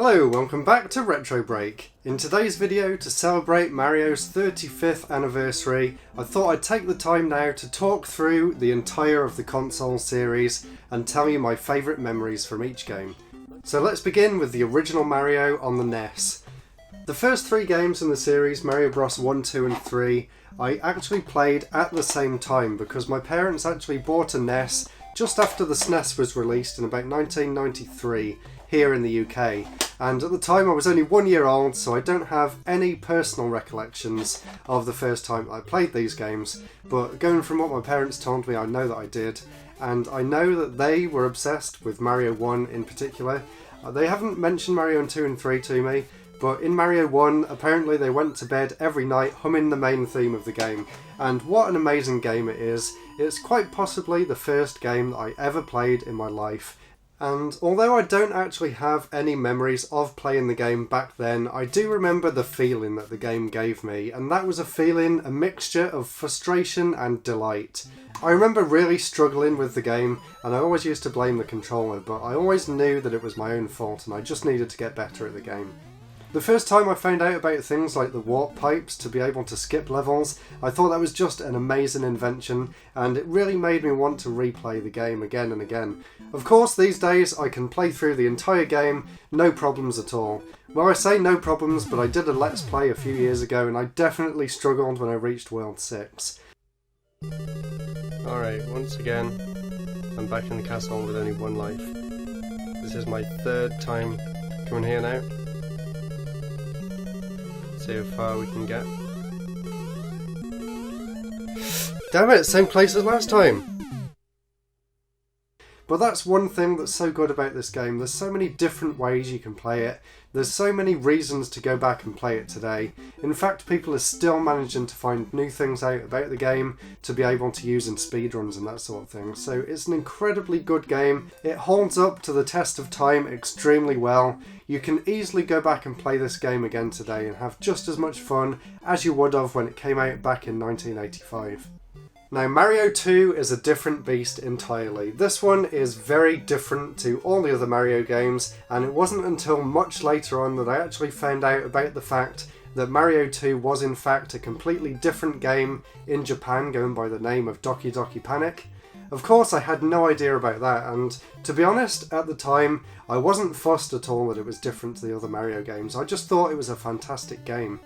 Hello, welcome back to RetroBreak. In today's video, to celebrate Mario's 35th anniversary, I thought I'd take the time now to talk through the entire of the console series and tell you my favourite memories from each game. So let's begin with the original Mario on the NES. The first three games in the series, Mario Bros 1, 2 and 3, I actually played at the same time because my parents actually bought a NES just after the SNES was released in about 1993 here in the UK. And at the time I was only 1 year old, so I don't have any personal recollections of the first time I played these games. But going from what my parents told me, I know that I did. And I know that they were obsessed with Mario 1 in particular. They haven't mentioned Mario 2 and 3 to me, but in Mario 1, apparently they went to bed every night humming the main theme of the game. And what an amazing game it is. It's quite possibly the first game that I ever played in my life. And although I don't actually have any memories of playing the game back then, I do remember the feeling that the game gave me, and that was a mixture of frustration and delight. I remember really struggling with the game, and I always used to blame the controller, but I always knew that it was my own fault and I just needed to get better at the game. The first time I found out about things like the warp pipes to be able to skip levels, I thought that was just an amazing invention, and it really made me want to replay the game again and again. Of course, these days I can play through the entire game, no problems at all. Well, I say no problems, but I did a Let's Play a few years ago and I definitely struggled when I reached World 6. Alright, once again, I'm back in the castle with only one life. This is my third time coming here now. See how far we can get. Damn it, same place as last time! But that's one thing that's so good about this game. There's so many different ways you can play it. There's so many reasons to go back and play it today. In fact, people are still managing to find new things out about the game to be able to use in speedruns and that sort of thing. So it's an incredibly good game. It holds up to the test of time extremely well. You can easily go back and play this game again today and have just as much fun as you would have when it came out back in 1985. Now, Mario 2 is a different beast entirely. This one is very different to all the other Mario games, and it wasn't until much later on that I actually found out about the fact that Mario 2 was in fact a completely different game in Japan, going by the name of Doki Doki Panic. Of course, I had no idea about that, and to be honest, at the time, I wasn't fussed at all that it was different to the other Mario games. I just thought it was a fantastic game.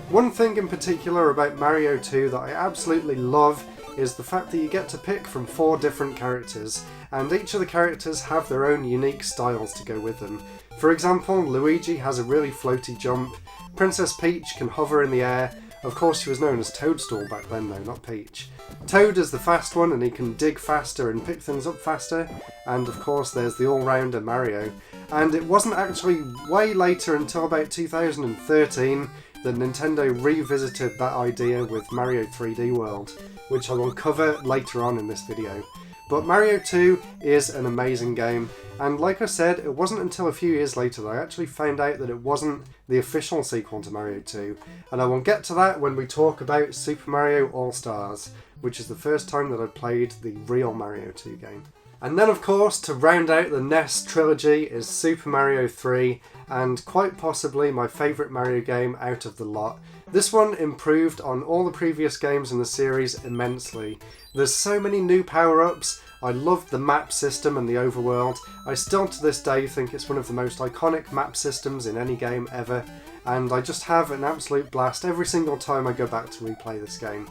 One thing in particular about Mario 2 that I absolutely love is the fact that you get to pick from 4 different characters, and each of the characters have their own unique styles to go with them. For example, Luigi has a really floaty jump, Princess Peach can hover in the air. Of course, she was known as Toadstool back then though, not Peach. Toad is the fast one and he can dig faster and pick things up faster, and of course there's the all-rounder Mario. And it wasn't actually way later until about 2013 that Nintendo revisited that idea with Mario 3D World, which I will cover later on in this video. But Mario 2 is an amazing game, and like I said, it wasn't until a few years later that I actually found out that it wasn't the official sequel to Mario 2, and I will get to that when we talk about Super Mario All-Stars, which is the first time that I played the real Mario 2 game. And then of course, to round out the NES trilogy is Super Mario 3, and quite possibly my favourite Mario game out of the lot. This one improved on all the previous games in the series immensely. There's so many new power-ups. I loved the map system and the overworld. I still to this day think it's one of the most iconic map systems in any game ever, and I just have an absolute blast every single time I go back to replay this game.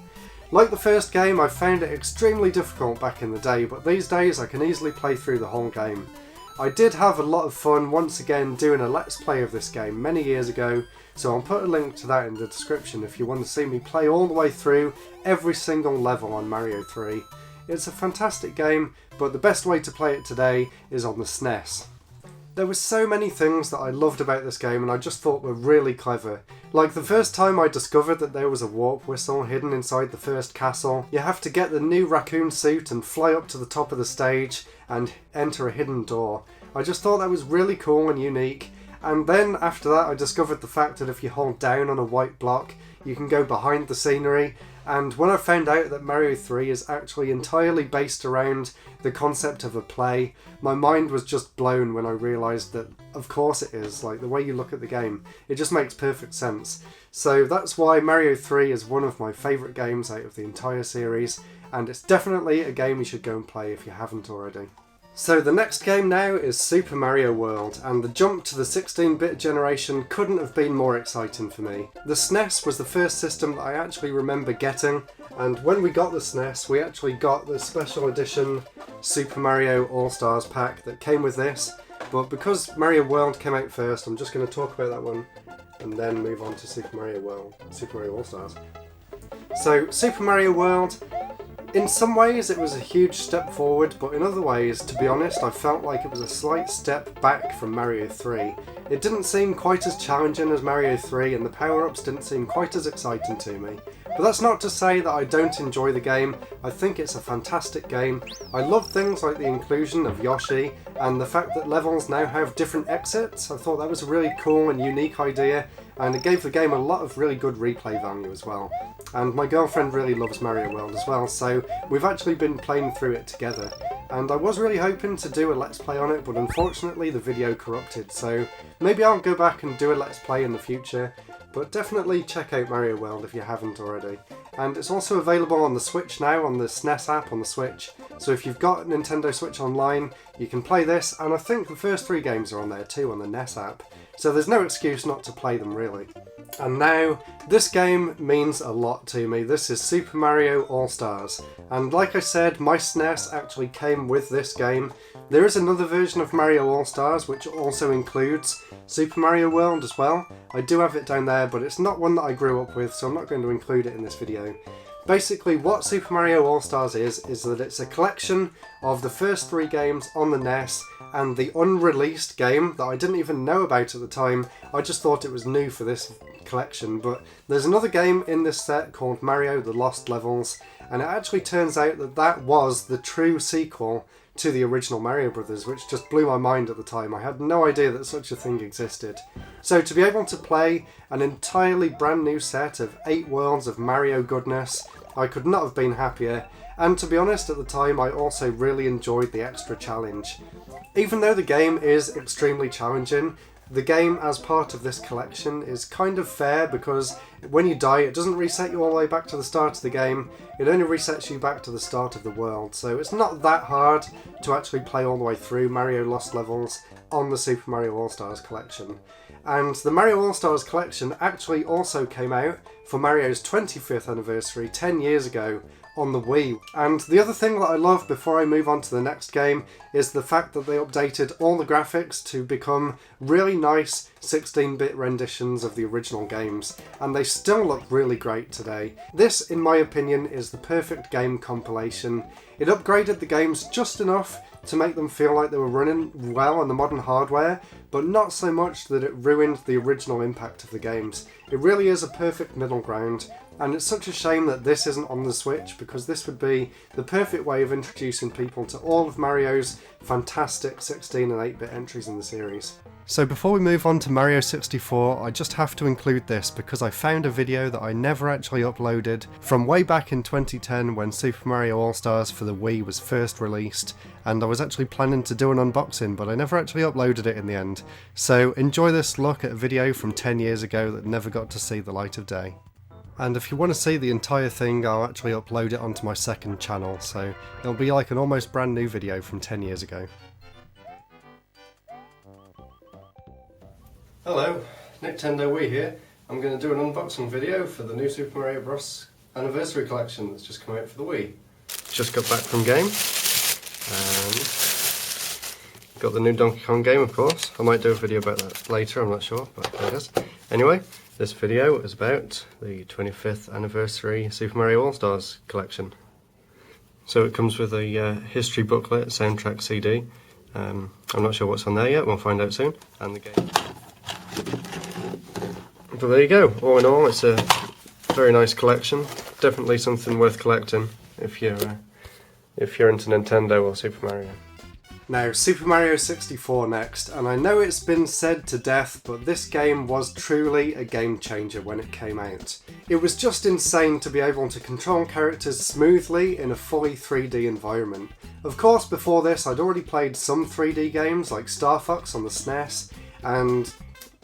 Like the first game, I found it extremely difficult back in the day, but these days I can easily play through the whole game. I did have a lot of fun once again doing a Let's Play of this game many years ago, so I'll put a link to that in the description if you want to see me play all the way through every single level on Mario 3. It's a fantastic game, but the best way to play it today is on the SNES. There were so many things that I loved about this game and I just thought were really clever. Like the first time I discovered that there was a warp whistle hidden inside the first castle. You have to get the new raccoon suit and fly up to the top of the stage and enter a hidden door. I just thought that was really cool and unique. And then after that I discovered the fact that if you hold down on a white block you can go behind the scenery, And when I found out that Mario 3 is actually entirely based around the concept of a play, my mind was just blown when I realised that of course it is. Like, the way you look at the game, it just makes perfect sense. So that's why Mario 3 is one of my favourite games out of the entire series, and it's definitely a game you should go and play if you haven't already. So the next game now is Super Mario World, and the jump to the 16-bit generation couldn't have been more exciting for me. The SNES was the first system that I actually remember getting, and when we got the SNES we actually got the special edition Super Mario All-Stars pack that came with this, but because Mario World came out first, I'm just going to talk about that one and then move on to Super Mario All-Stars. So Super Mario World, in some ways it was a huge step forward, but in other ways, to be honest, I felt like it was a slight step back from Mario 3. It didn't seem quite as challenging as Mario 3, and the power-ups didn't seem quite as exciting to me. But that's not to say that I don't enjoy the game. I think it's a fantastic game. I love things like the inclusion of Yoshi, and the fact that levels now have different exits. I thought that was a really cool and unique idea, and it gave the game a lot of really good replay value as well. And my girlfriend really loves Mario World as well, so we've actually been playing through it together. And I was really hoping to do a Let's Play on it, but unfortunately the video corrupted, so maybe I'll go back and do a Let's Play in the future. But definitely check out Mario World if you haven't already. And it's also available on the Switch now, on the SNES app on the Switch. So if you've got Nintendo Switch Online, you can play this, and I think the first 3 games are on there too on the NES app. So there's no excuse not to play them really. And now, this game means a lot to me. This is Super Mario All-Stars. And like I said, my SNES actually came with this game. There is another version of Mario All-Stars which also includes Super Mario World as well. I do have it down there, but it's not one that I grew up with, so I'm not going to include it in this video. Basically, what Super Mario All-Stars is that it's a collection of the first 3 games on the NES and the unreleased game that I didn't even know about at the time. I just thought it was new for this collection, but there's another game in this set called Mario The Lost Levels, and it actually turns out that that was the true sequel to the original Mario Brothers, which just blew my mind at the time. I had no idea that such a thing existed. So to be able to play an entirely brand new set of 8 worlds of Mario goodness, I could not have been happier, and to be honest, at the time I also really enjoyed the extra challenge. Even though the game is extremely challenging, the game as part of this collection is kind of fair, because when you die it doesn't reset you all the way back to the start of the game, it only resets you back to the start of the world, so it's not that hard to actually play all the way through Mario Lost Levels on the Super Mario All-Stars collection. And the Mario All-Stars collection actually also came out for Mario's 25th anniversary 10 years ago on the Wii. And the other thing that I love before I move on to the next game is the fact that they updated all the graphics to become really nice 16-bit renditions of the original games, and they still look really great today. This, in my opinion, is the perfect game compilation. It upgraded the games just enough to make them feel like they were running well on the modern hardware, but not so much that it ruined the original impact of the games. It really is a perfect middle ground, and it's such a shame that this isn't on the Switch, because this would be the perfect way of introducing people to all of Mario's fantastic 16 and 8-bit entries in the series. So before we move on to Mario 64, I just have to include this because I found a video that I never actually uploaded from way back in 2010 when Super Mario All-Stars for the Wii was first released, and I was actually planning to do an unboxing, but I never actually uploaded it in the end. So enjoy this look at a video from 10 years ago that never got to see the light of day. And if you want to see the entire thing, I'll actually upload it onto my second channel, so it'll be like an almost brand new video from 10 years ago. Hello, Nintendo Wii here. I'm going to do an unboxing video for the new Super Mario Bros. Anniversary Collection that's just come out for the Wii. Just got back from game, and got the new Donkey Kong game, of course. I might do a video about that later, I'm not sure, but there it is. Anyway, this video is about the 25th anniversary Super Mario All-Stars collection. So it comes with a history booklet, soundtrack CD. I'm not sure what's on there yet, we'll find out soon. And the game. But there you go, all in all it's a very nice collection. Definitely something worth collecting if you're into Nintendo or Super Mario. Now, Super Mario 64 next, and I know it's been said to death, but this game was truly a game changer when it came out. It was just insane to be able to control characters smoothly in a fully 3D environment. Of course, before this I'd already played some 3D games like Star Fox on the SNES, and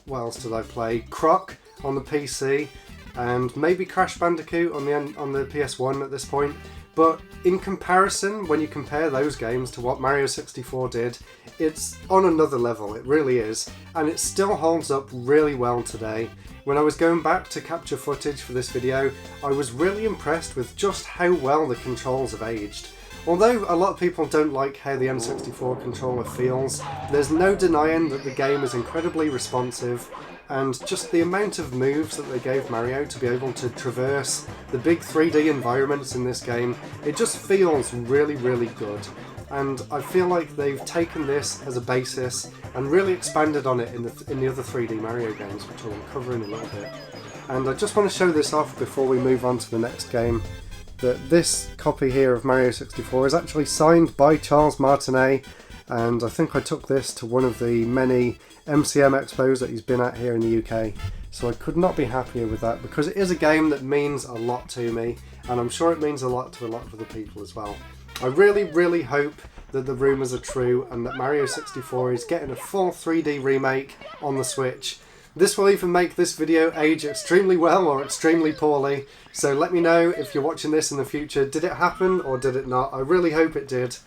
what else did I play? Croc on the PC, and maybe Crash Bandicoot on the PS1 at this point. But in comparison, when you compare those games to what Mario 64 did, it's on another level, it really is, and it still holds up really well today. When I was going back to capture footage for this video, I was really impressed with just how well the controls have aged. Although a lot of people don't like how the N64 controller feels, there's no denying that the game is incredibly responsive, and just the amount of moves that they gave Mario to be able to traverse the big 3D environments in this game, it just feels really, really good. And I feel like they've taken this as a basis and really expanded on it in the other 3D Mario games, which I'll cover in a little bit. And I just want to show this off before we move on to the next game, that this copy here of Mario 64 is actually signed by Charles Martinet, and I think I took this to one of the many MCM expos that he's been at here in the UK, so I could not be happier with that, because it is a game that means a lot to me, and I'm sure it means a lot to a lot of other people as well. I really, really hope that the rumours are true and that Mario 64 is getting a full 3D remake on the Switch. This will either make this video age extremely well or extremely poorly, so let me know if you're watching this in the future. Did it happen or did it not? I really hope it did.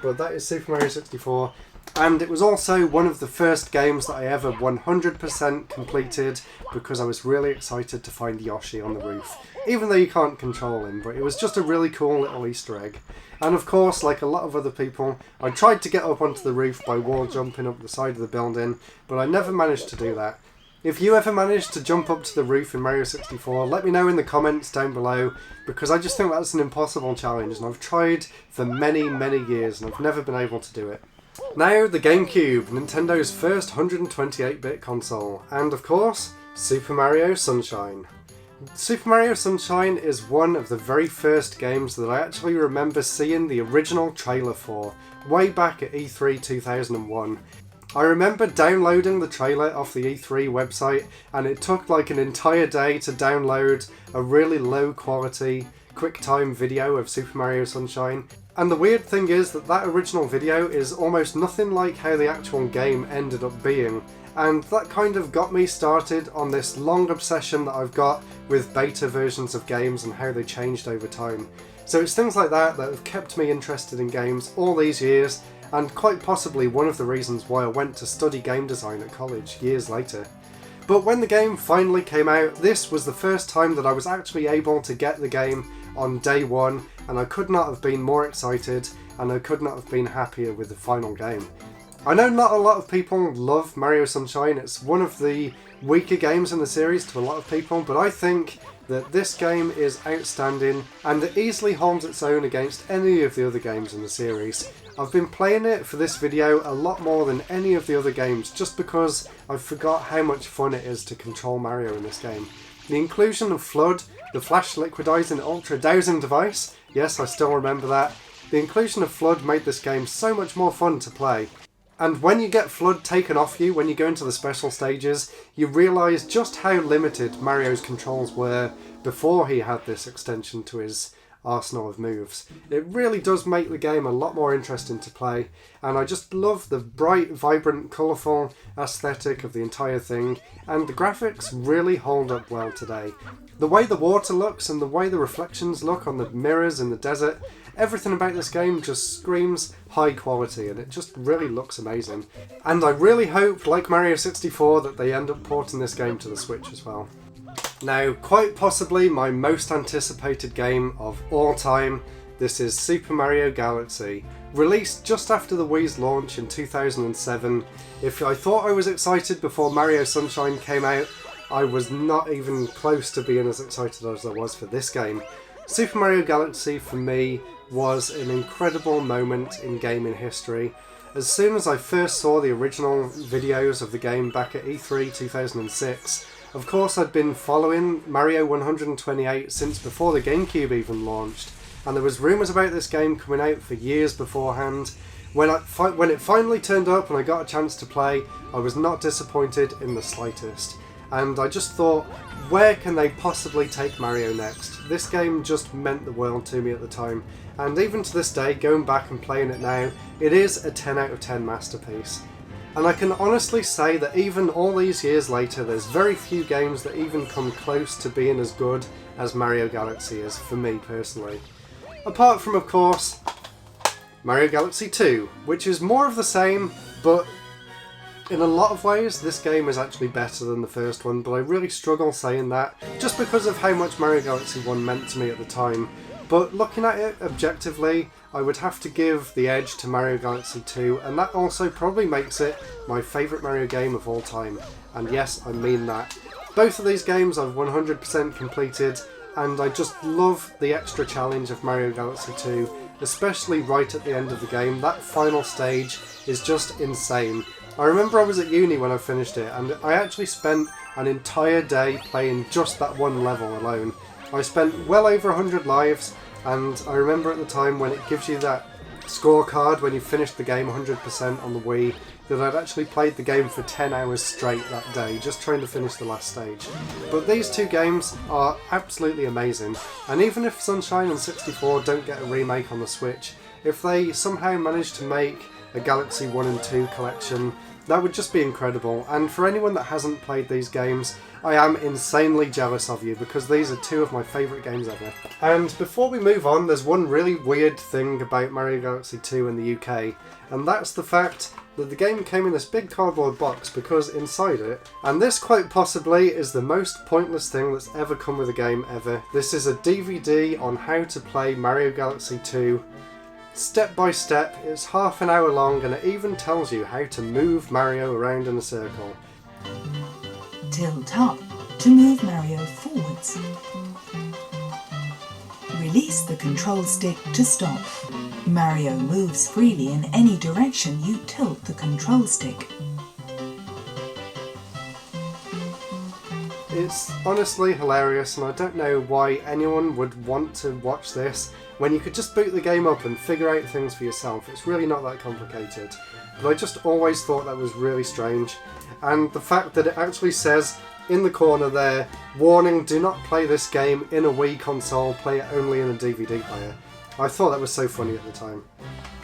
But that is Super Mario 64. And it was also one of the first games that I ever 100% completed, because I was really excited to find Yoshi on the roof. Even though you can't control him, but it was just a really cool little Easter egg. And of course, like a lot of other people, I tried to get up onto the roof by wall jumping up the side of the building, but I never managed to do that. If you ever managed to jump up to the roof in Mario 64, let me know in the comments down below, because I just think that's an impossible challenge, and I've tried for many, many years and I've never been able to do it. Now, the GameCube, Nintendo's first 128-bit console, and of course, Super Mario Sunshine. Super Mario Sunshine is one of the very first games that I actually remember seeing the original trailer for, way back at E3 2001. I remember downloading the trailer off the E3 website, and it took like an entire day to download a really low quality QuickTime video of Super Mario Sunshine. And the weird thing is that that original video is almost nothing like how the actual game ended up being, and that kind of got me started on this long obsession that I've got with beta versions of games and how they changed over time. So it's things like that that have kept me interested in games all these years, and quite possibly one of the reasons why I went to study game design at college years later. But when the game finally came out, this was the first time that I was actually able to get the game on day one, and I could not have been more excited, and I could not have been happier with the final game. I know not a lot of people love Mario Sunshine, it's one of the weaker games in the series to a lot of people, but I think that this game is outstanding, and it easily holds its own against any of the other games in the series. I've been playing it for this video a lot more than any of the other games, just because I forgot how much fun it is to control Mario in this game. The inclusion of FLUDD, the Flash Liquidizing Ultra Dowsing device, yes, I still remember that. The inclusion of FLUDD made this game so much more fun to play. And when you get FLUDD taken off you when you go into the special stages, you realise just how limited Mario's controls were before he had this extension to his arsenal of moves. It really does make the game a lot more interesting to play, and I just love the bright, vibrant, colourful aesthetic of the entire thing, and the graphics really hold up well today. The way the water looks and the way the reflections look on the mirrors in the desert, everything about this game just screams high quality, and it just really looks amazing. And I really hope, like Mario 64, that they end up porting this game to the Switch as well. Now, quite possibly my most anticipated game of all time, this is Super Mario Galaxy. Released just after the Wii's launch in 2007, if I thought I was excited before Mario Sunshine came out, I was not even close to being as excited as I was for this game. Super Mario Galaxy for me was an incredible moment in gaming history. As soon as I first saw the original videos of the game back at E3 2006, of course I'd been following Mario 128 since before the GameCube even launched, and there was rumours about this game coming out for years beforehand, When it finally turned up and I got a chance to play, I was not disappointed in the slightest. And I just thought, where can they possibly take Mario next? This game just meant the world to me at the time, and even to this day, going back and playing it now, it is a 10 out of 10 masterpiece. And I can honestly say that even all these years later, there's very few games that even come close to being as good as Mario Galaxy is, for me personally. Apart from, of course, Mario Galaxy 2, which is more of the same, but in a lot of ways this game is actually better than the first one, but I really struggle saying that, just because of how much Mario Galaxy 1 meant to me at the time. But looking at it objectively, I would have to give the edge to Mario Galaxy 2, and that also probably makes it my favourite Mario game of all time. And yes, I mean that. Both of these games I've 100% completed, and I just love the extra challenge of Mario Galaxy 2, especially right at the end of the game. That final stage is just insane. I remember I was at uni when I finished it, and I actually spent an entire day playing just that one level alone. I spent well over 100 lives, and I remember at the time when it gives you that scorecard when you finished the game 100% on the Wii, that I'd actually played the game for 10 hours straight that day, just trying to finish the last stage. But these two games are absolutely amazing, and even if Sunshine and 64 don't get a remake on the Switch, if they somehow manage to make a Galaxy 1 and 2 collection, that would just be incredible. And for anyone that hasn't played these games, I am insanely jealous of you, because these are two of my favourite games ever. And before we move on, there's one really weird thing about Mario Galaxy 2 in the UK, and that's the fact that the game came in this big cardboard box, because inside it, and this quite possibly is the most pointless thing that's ever come with a game ever, this is a DVD on how to play Mario Galaxy 2 step by step. It's half an hour long, and it even tells you how to move Mario around in a circle. Tilt up to move Mario forwards. Release the control stick to stop. Mario moves freely in any direction you tilt the control stick. It's honestly hilarious, and I don't know why anyone would want to watch this when you could just boot the game up and figure out things for yourself. It's really not that complicated. But I just always thought that was really strange. And the fact that it actually says in the corner there, warning, do not play this game in a Wii console, play it only in a DVD player. I thought that was so funny at the time.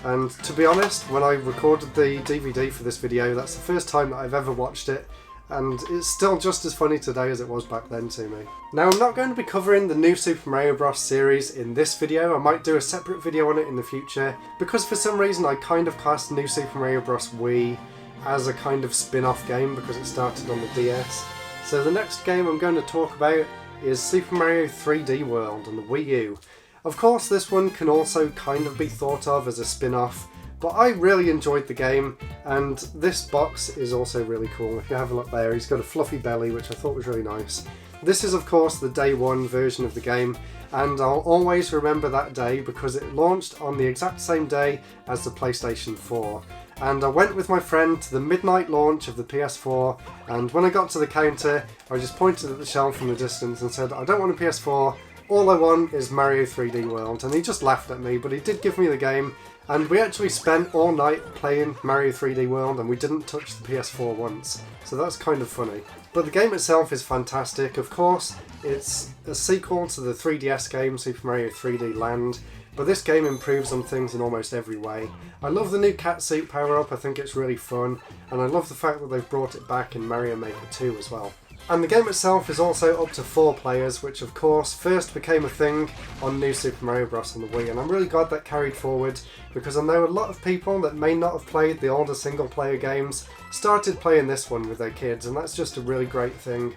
And to be honest, when I recorded the DVD for this video, that's the first time that I've ever watched it, and it's still just as funny today as it was back then to me. Now, I'm not going to be covering the new Super Mario Bros. Series in this video. I might do a separate video on it in the future, because for some reason I kind of classed New Super Mario Bros. Wii as a kind of spin-off game because it started on the DS. So the next game I'm going to talk about is Super Mario 3D World on the Wii U. Of course, this one can also kind of be thought of as a spin-off, but I really enjoyed the game, and this box is also really cool. If you have a look there, he's got a fluffy belly, which I thought was really nice. This is of course the day one version of the game, and I'll always remember that day because it launched on the exact same day as the PlayStation 4. And I went with my friend to the midnight launch of the PS4, and when I got to the counter, I just pointed at the shelf from the distance and said, I don't want a PS4, all I want is Mario 3D World. And he just laughed at me, but he did give me the game. And we actually spent all night playing Mario 3D World, and we didn't touch the PS4 once. So that's kind of funny. But the game itself is fantastic. Of course, it's a sequel to the 3DS game Super Mario 3D Land, but this game improves on things in almost every way. I love the new cat suit power-up, I think it's really fun, and I love the fact that they've brought it back in Mario Maker 2 as well. And the game itself is also up to 4 players, which of course first became a thing on New Super Mario Bros. On the Wii, and I'm really glad that carried forward, because I know a lot of people that may not have played the older single player games started playing this one with their kids, and that's just a really great thing.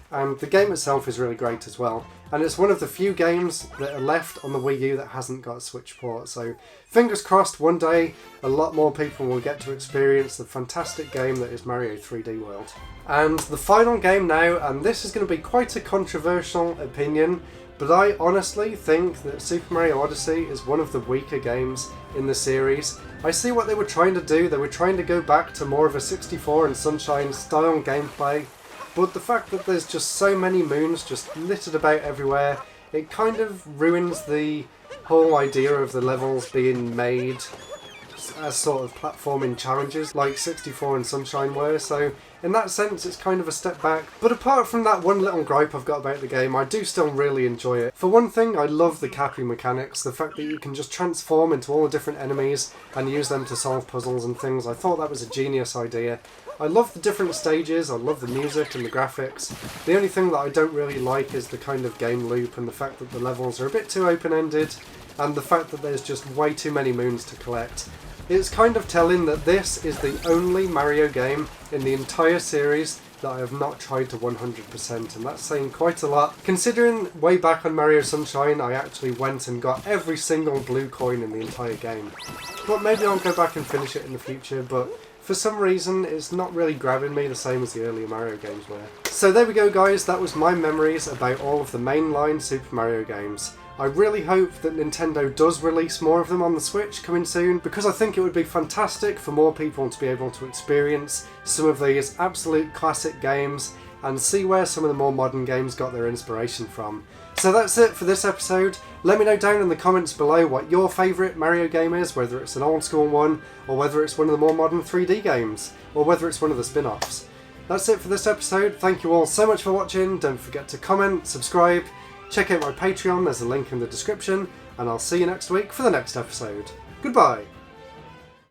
And the game itself is really great as well, and it's one of the few games that are left on the Wii U that hasn't got a Switch port, so fingers crossed one day a lot more people will get to experience the fantastic game that is Mario 3D World. And the final game now, and this is going to be quite a controversial opinion, but I honestly think that Super Mario Odyssey is one of the weaker games in the series. I see what they were trying to do, they were trying to go back to more of a 64 and Sunshine style gameplay, but the fact that there's just so many moons just littered about everywhere, it kind of ruins the whole idea of the levels being made as sort of platforming challenges like 64 and Sunshine were, so in that sense it's kind of a step back. But apart from that one little gripe I've got about the game, I do still really enjoy it. For one thing, I love the capping mechanics, the fact that you can just transform into all the different enemies and use them to solve puzzles and things. I thought that was a genius idea. I love the different stages, I love the music and the graphics. The only thing that I don't really like is the kind of game loop and the fact that the levels are a bit too open-ended, and the fact that there's just way too many moons to collect. It's kind of telling that this is the only Mario game in the entire series that I have not tried to 100%, and that's saying quite a lot, considering way back on Mario Sunshine I actually went and got every single blue coin in the entire game. But maybe I'll go back and finish it in the future, but for some reason it's not really grabbing me the same as the earlier Mario games were. So there we go guys, that was my memories about all of the mainline Super Mario games. I really hope that Nintendo does release more of them on the Switch coming soon, because I think it would be fantastic for more people to be able to experience some of these absolute classic games and see where some of the more modern games got their inspiration from. So that's it for this episode. Let me know down in the comments below what your favourite Mario game is, whether it's an old school one, or whether it's one of the more modern 3D games, or whether it's one of the spin-offs. That's it for this episode. Thank you all so much for watching. Don't forget to comment, subscribe, check out my Patreon, there's a link in the description, and I'll see you next week for the next episode. Goodbye!